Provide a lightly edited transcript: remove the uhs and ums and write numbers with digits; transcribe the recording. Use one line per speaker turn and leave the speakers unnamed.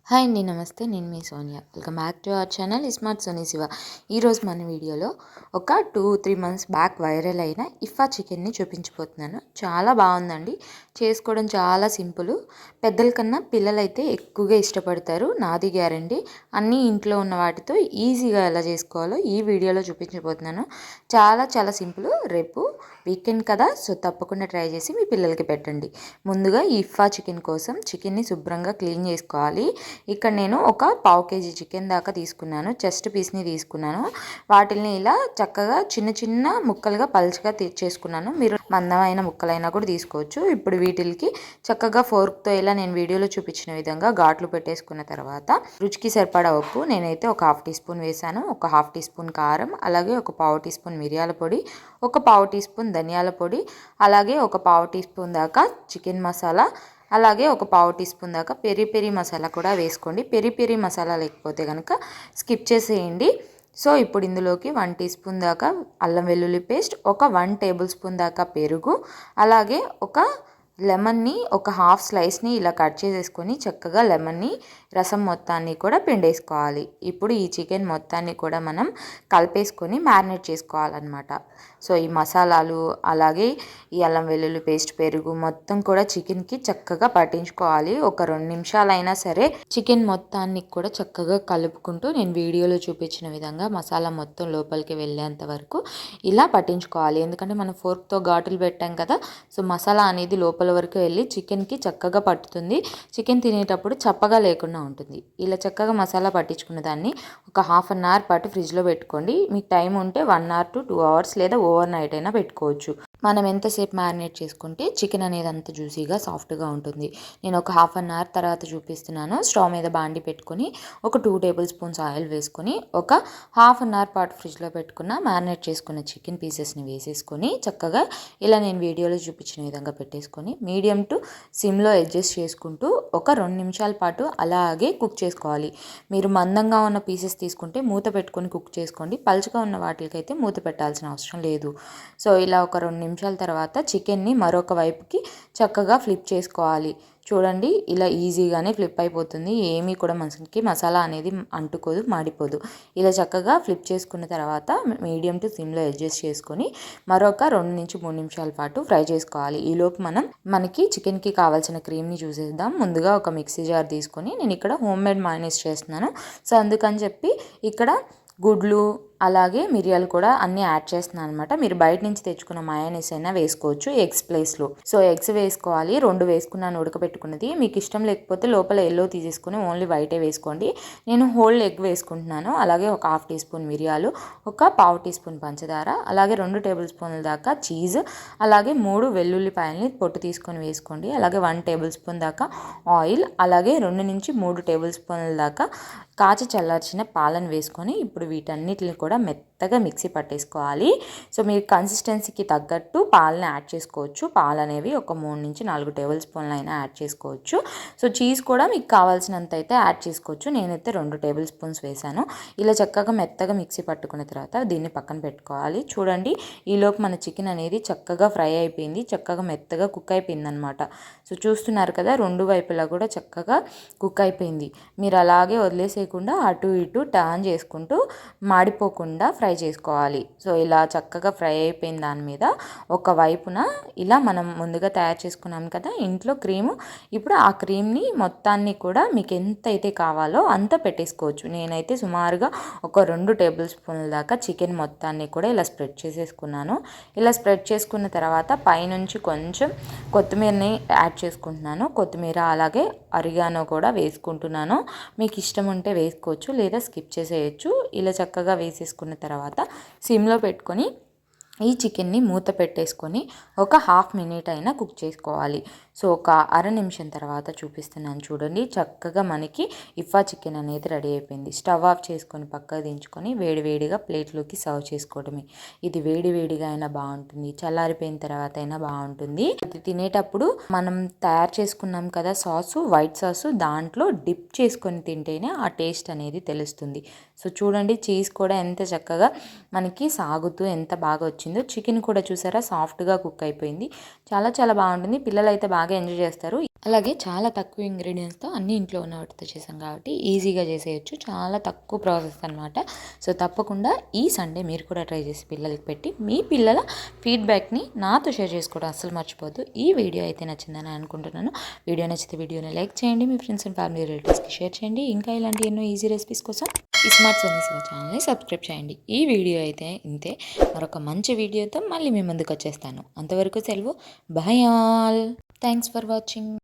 Hi అండి, నమస్తే. నేను మీ Sonia. Welcome back to our channel smart Soni Shiva. ఈరోజు మన వీడియోలో ఒక 2-3 మంత్స్ బ్యాక్ వైరల్ అయిన ఇఫా చికెన్ని చూపించిపోతున్నాను. చాలా బాగుందండి. చేసుకోవడం చాలా సింపుల్. పెద్దల కన్నా పిల్లలైతే ఎక్కువగా ఇష్టపడతారు, నాది గ్యారంటీ. అన్నీ ఇంట్లో ఉన్న వాటితో ఈజీగా ఎలా చేసుకోవాలో ఈ వీడియోలో చూపించబోతున్నాను. చాలా చాలా సింపుల్. రేపు వీకెండ్ కదా, సో తప్పకుండా ట్రై చేసి మీ పిల్లలకి పెట్టండి. ముందుగా ఈ ఇఫా చికెన్ కోసం చికెన్ని శుభ్రంగా క్లీన్ చేసుకోవాలి. ఇక్కడ నేను ఒక పావు కేజీ చికెన్ దాకా తీసుకున్నాను. చెస్ట్ పీస్ని తీసుకున్నాను. వాటిని ఇలా చక్కగా చిన్న చిన్న ముక్కలుగా పలుచగా చేసుకున్నాను. మీరు మందమైన ముక్కలైనా కూడా తీసుకోవచ్చు. ఇప్పుడు వీటికి చక్కగా ఫోర్క్తో ఇలా నేను వీడియోలో చూపించిన విధంగా ఘాట్లు పెట్టేసుకున్న తర్వాత రుచికి సరిపడా ఉప్పు నేనైతే ఒక 1/2 టీ స్పూన్ వేసాను. ఒక 1/2 టీ స్పూన్ కారం, అలాగే ఒక పావు టీ స్పూన్ మిరియాల పొడి, ఒక పావు టీ స్పూన్ ధనియాల పొడి, అలాగే ఒక పావు టీ స్పూన్ దాకా చికెన్ మసాలా, అలాగే ఒక పావు టీ స్పూన్ దాకా పెరి పెరి మసాలా కూడా వేసుకోండి. పెరి పెరి మసాలా లేకపోతే కనుక స్కిప్ చేసేయండి. సో ఇప్పుడు ఇందులోకి 1 టీ స్పూన్ దాకా అల్లం వెల్లుల్లి పేస్ట్, ఒక 1 టేబుల్ స్పూన్ దాకా పెరుగు, అలాగే ఒక లెమన్ని ఒక హాఫ్ స్లైస్ని ఇలా కట్ చేసేసుకొని చక్కగా లెమన్ని రసం మొత్తాన్ని కూడా పిండేసుకోవాలి. ఇప్పుడు ఈ చికెన్ మొత్తాన్ని కూడా మనం కలిపేసుకొని మ్యారినేట్ చేసుకోవాలన్నమాట. సో ఈ మసాలాలు, అలాగే ఈ అల్లం వెల్లుల్లి పేస్ట్, పెరుగు మొత్తం కూడా చికెన్కి చక్కగా పట్టించుకోవాలి. ఒక 2 నిమిషాలైనా సరే చికెన్ మొత్తాన్ని కూడా చక్కగా కలుపుకుంటూ నేను వీడియోలో చూపించిన విధంగా మసాలా మొత్తం లోపలికి వెళ్ళేంత వరకు ఇలా పట్టించుకోవాలి. ఎందుకంటే మనం ఫోర్క్తో ఘాటులు పెట్టాం కదా, సో మసాలా అనేది లోపల వరకు వెళ్ళి చికెన్కి చక్కగా పట్టుతుంది. చికెన్ తినేటప్పుడు చప్పగా లేకుండా ఉంటుంది. ఇలా చక్కగా మసాలా పట్టించుకున్న దాన్ని ఒక 1/2 అవర్ పాటు ఫ్రిడ్జ్లో పెట్టుకోండి. మీకు టైం ఉంటే 1 అవర్ టు 2 అవర్స్ లేదా ఓవర్ నైట్ అయినా పెట్టుకోవచ్చు. మనం ఎంతసేపు మ్యారినేట్ చేసుకుంటే చికెన్ అనేది అంత జ్యూసీగా సాఫ్ట్గా ఉంటుంది. నేను ఒక 1/2 అవర్ తర్వాత చూపిస్తున్నాను. స్టవ్ మీద బాండి పెట్టుకొని ఒక 2 టేబుల్ స్పూన్స్ ఆయిల్ వేసుకొని ఒక 1/2 అవర్ పాటు ఫ్రిడ్జ్లో పెట్టుకున్న మ్యారినేట్ చేసుకున్న చికెన్ పీసెస్ని వేసేసుకొని చక్కగా ఇలా నేను వీడియోలో చూపించిన విధంగా పెట్టేసుకొని మీడియం టు సిమ్లో అడ్జస్ట్ చేసుకుంటూ ఒక 2 నిమిషాల పాటు అలాగే కుక్ చేసుకోవాలి. మీరు మందంగా ఉన్న పీసెస్ తీసుకుంటే మూత పెట్టుకొని కుక్ చేసుకోండి. పలుచగా ఉన్న వాటికైతే మూత పెట్టాల్సిన అవసరం లేదు. సో ఇలా ఒక 2 నిమిషాల తర్వాత చికెన్ని మరొక వైపుకి చక్కగా ఫ్లిప్ చేసుకోవాలి. చూడండి, ఇలా ఈజీగానే ఫ్లిప్ అయిపోతుంది. ఏమీ కూడా మనకి మసాలా అనేది అంటుకోదు, మాడిపోదు. ఇలా చక్కగా ఫ్లిప్ చేసుకున్న తర్వాత మీడియం టు సిమ్లో అడ్జస్ట్ చేసుకొని మరొక 2 నుంచి 3 నిమిషాల పాటు ఫ్రై చేసుకోవాలి. ఈలోపు మనకి చికెన్కి కావాల్సిన క్రీమ్ని చూసేద్దాం. ముందుగా ఒక మిక్సీ జార్ తీసుకొని నేను ఇక్కడ హోమ్ మేడ్ మయోనీస్ చేస్తున్నాను. సో అందుకని చెప్పి ఇక్కడ గుడ్లు, అలాగే మిరియాలు కూడా అన్నీ యాడ్ చేస్తున్నాను అనమాట. మీరు బయట నుంచి తెచ్చుకున్న మయోనీస్ అయినా వేసుకోవచ్చు ఎగ్స్ ప్లేస్లో. సో ఎగ్స్ వేసుకోవాలి. 2 వేసుకున్నాను ఉడకబెట్టుకున్నది. మీకు ఇష్టం లేకపోతే లోపల ఎల్లో తీసేసుకుని ఓన్లీ వైటే వేసుకోండి. నేను హోల్ ఎగ్ వేసుకుంటున్నాను. అలాగే ఒక 1/2 టీ స్పూన్ మిరియాలు, ఒక పావు టీ స్పూన్ పంచదార, అలాగే 2 టేబుల్ స్పూన్ల దాకా చీజ్, అలాగే 3 వెల్లుల్లిపాయలని పొట్టు తీసుకొని వేసుకోండి. అలాగే 1 టేబుల్ స్పూన్ దాకా ఆయిల్, అలాగే 2 నుంచి 3 టేబుల్ స్పూన్ల దాకా కాచి చల్లార్చిన పాలను వేసుకొని ఇప్పుడు వీటన్నిటిని కూడా మెత్తగా మిక్సీ పట్టేసుకోవాలి. సో మీరు కన్సిస్టెన్సీకి తగ్గట్టు పాలను యాడ్ చేసుకోవచ్చు. పాలు అనేవి ఒక 3 నుంచి 4 టేబుల్ స్పూన్లు అయినా యాడ్ చేసుకోవచ్చు. సో చీజ్ కూడా మీకు కావాల్సినంత అయితే యాడ్ చేసుకోవచ్చు. నేనైతే 2 టేబుల్ స్పూన్స్ వేసాను. ఇలా చక్కగా మెత్తగా మిక్సీ పట్టుకున్న తర్వాత దీన్ని పక్కన పెట్టుకోవాలి. చూడండి, ఈలోపు మన చికెన్ అనేది చక్కగా ఫ్రై అయిపోయింది, చక్కగా మెత్తగా కుక్ అయిపోయింది అనమాట. సో చూస్తున్నారు కదా, 2 వైపులా కూడా చక్కగా కుక్ అయిపోయింది. మీరు అలాగే వదిలేసేయకుండా అటు ఇటు టర్న్ చేసుకుంటూ మాడిపోకుండా ఫ్రై చేసుకోవాలి. సో ఇలా చక్కగా ఫ్రై అయిపోయిన దాని మీద ఒక వైపున ఇలా మనం ముందుగా తయారు చేసుకున్నాం కదా ఇంట్లో క్రీము, ఇప్పుడు ఆ క్రీమ్ని మొత్తాన్ని కూడా మీకు ఎంత అయితే కావాలో అంత పెట్టేసుకోవచ్చు. నేనైతే సుమారుగా ఒక 2 టేబుల్ స్పూన్ల దాకా చికెన్ మొత్తాన్ని కూడా ఇలా స్ప్రెడ్ చేసేసుకున్నాను. ఇలా స్ప్రెడ్ చేసుకున్న తర్వాత పైనుంచి కొంచెం కొత్తిమీరని యాడ్ చేసుకుంటున్నాను. కొత్తిమీర అలాగే అరిగానో కూడా వేసుకుంటున్నాను. మీకు ఇష్టం ఉంటే వేసుకోవచ్చు, లేదా స్కిప్ చేసేయచ్చు. ఇలా చక్కగా వేసేసుకున్న తర్వాత సిమ్లో పెట్టుకొని ఈ చికెన్ని మూత పెట్టేసుకొని ఒక 1/2 మినిట్ అయినా కుక్ చేసుకోవాలి. సో ఒక అర నిమిషం తర్వాత చూపిస్తున్నాను. చూడండి, చక్కగా మనకి ఇఫా చికెన్ అనేది రెడీ అయిపోయింది. స్టవ్ ఆఫ్ చేసుకొని పక్కకు దించుకొని వేడివేడిగా ప్లేట్లోకి సర్వ్ చేసుకోవడమే. ఇది వేడివేడిగా అయినా బాగుంటుంది, చల్లారిపోయిన తర్వాత అయినా బాగుంటుంది. ఇది తినేటప్పుడు మనం తయారు చేసుకున్నాం కదా సాసు, వైట్ సాసు, దాంట్లో డిప్ చేసుకొని తింటేనే ఆ టేస్ట్ అనేది తెలుస్తుంది. సో చూడండి, చీజ్ కూడా ఎంత చక్కగా మనకి సాగుతూ ఎంత బాగా వచ్చింది. వచ్చిందో. చికెన్ కూడా చూసారా సాఫ్ట్గా కుక్ అయిపోయింది. చాలా చాలా బాగుంటుంది. పిల్లలు అయితే బాగా ఎంజాయ్ చేస్తారు. అలాగే చాలా తక్కువ ఇంగ్రీడియంట్స్తో అన్ని ఇంట్లో ఉన్న వాటితో చేసాం కాబట్టి ఈజీగా చేసేయచ్చు. చాలా తక్కువ ప్రాసెస్ అనమాట. సో తప్పకుండా ఈ సండే మీరు కూడా ట్రై చేసి పిల్లలకి పెట్టి మీ పిల్లల ఫీడ్బ్యాక్ని నాతో షేర్ చేసుకోవడం అస్సలు మర్చిపోద్దు. ఈ వీడియో అయితే నచ్చిందని అనుకుంటున్నాను. వీడియో నచ్చితే వీడియోని లైక్ చేయండి, మీ ఫ్రెండ్స్ అండ్ ఫ్యామిలీ రిలేటివ్స్కి షేర్ చేయండి. ఇంకా ఇలాంటి ఎన్నో ఈజీ రెసిపీస్ కోసం స్మార్ట్ సోనీ శివ ఛానల్ని సబ్స్క్రైబ్ చేయండి. ఈ వీడియో అయితే ఇంతే. మరొక మంచి వీడియోతో మళ్ళీ మీ ముందుకు వచ్చేస్తాను. అంతవరకు సెలవు. Bye all. Thanks for watching.